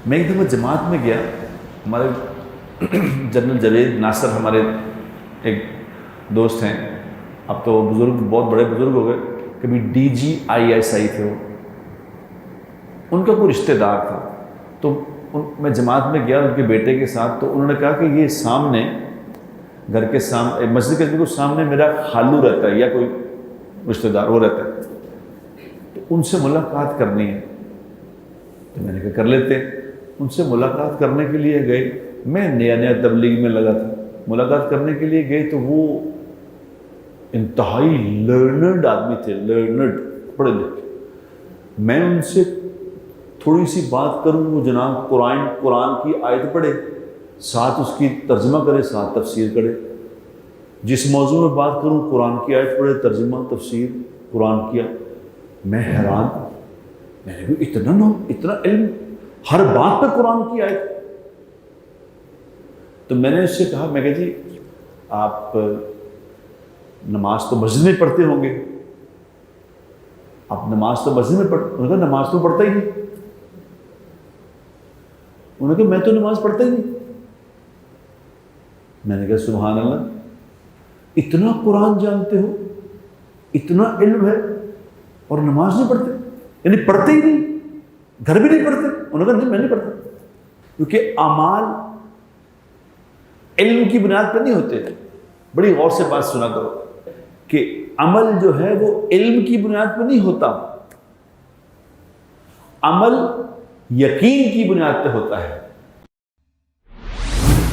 میں ایک دفعہ جماعت میں گیا، ہمارے جنرل جاوید ناصر ہمارے ایک دوست ہیں، اب تو بزرگ، بہت بڑے بزرگ ہو گئے، کبھی DGISI تھے وہ، ان کا کوئی رشتہ دار تھا، تو میں جماعت میں گیا ان کے بیٹے کے ساتھ، تو انہوں نے کہا کہ یہ سامنے گھر کے سامنے مسجد کے بالکل سامنے میرا خالو رہتا ہے یا کوئی رشتہ دار وہ رہتا ہے، تو ان سے ملاقات کرنی ہے۔ تو میں نے کہا کر لیتے ہیں۔ ان سے ملاقات کرنے کے لیے گئے، میں نیا نیا تبلیغ میں لگا تھا، ملاقات کرنے کے لیے گئے تو وہ انتہائی لرنڈ آدمی تھے، لرنڈ، پڑھے لکھے۔ میں ان سے تھوڑی سی بات کروں، وہ جناب قرآن کی آیت پڑھے، ساتھ اس کی ترجمہ کرے، ساتھ تفسیر کرے۔ جس موضوع میں بات کروں قرآن کی آیت پڑھے، ترجمہ تفسیر قرآن کیا۔ میں حیران، میں نے بھی اتنا علم، ہر بات پہ قرآن کی آیت۔ تو میں نے اس سے کہا، میں کہا جی آپ نماز تو مسجد میں پڑھتے ہوں گے، آپ نماز تو مسجد میں پڑھتے؟ انہوں نے کہا نماز تو پڑھتا ہی نہیں۔ انہوں نے کہا میں تو نماز پڑھتا ہی نہیں۔ میں نے کہا سبحان اللہ، اتنا قرآن جانتے ہو، اتنا علم ہے اور نماز نہیں پڑھتے، یعنی پڑھتے ہی نہیں، گھر بھی نہیں پڑھتے؟ انہوں نے کہا نہیں میں نہیں پڑھتا، کیونکہ اعمال علم کی بنیاد پہ نہیں ہوتے۔ بڑی غور سے بات سنا کرو کہ عمل جو ہے وہ علم کی بنیاد پہ نہیں ہوتا، عمل یقین کی بنیاد پہ ہوتا ہے۔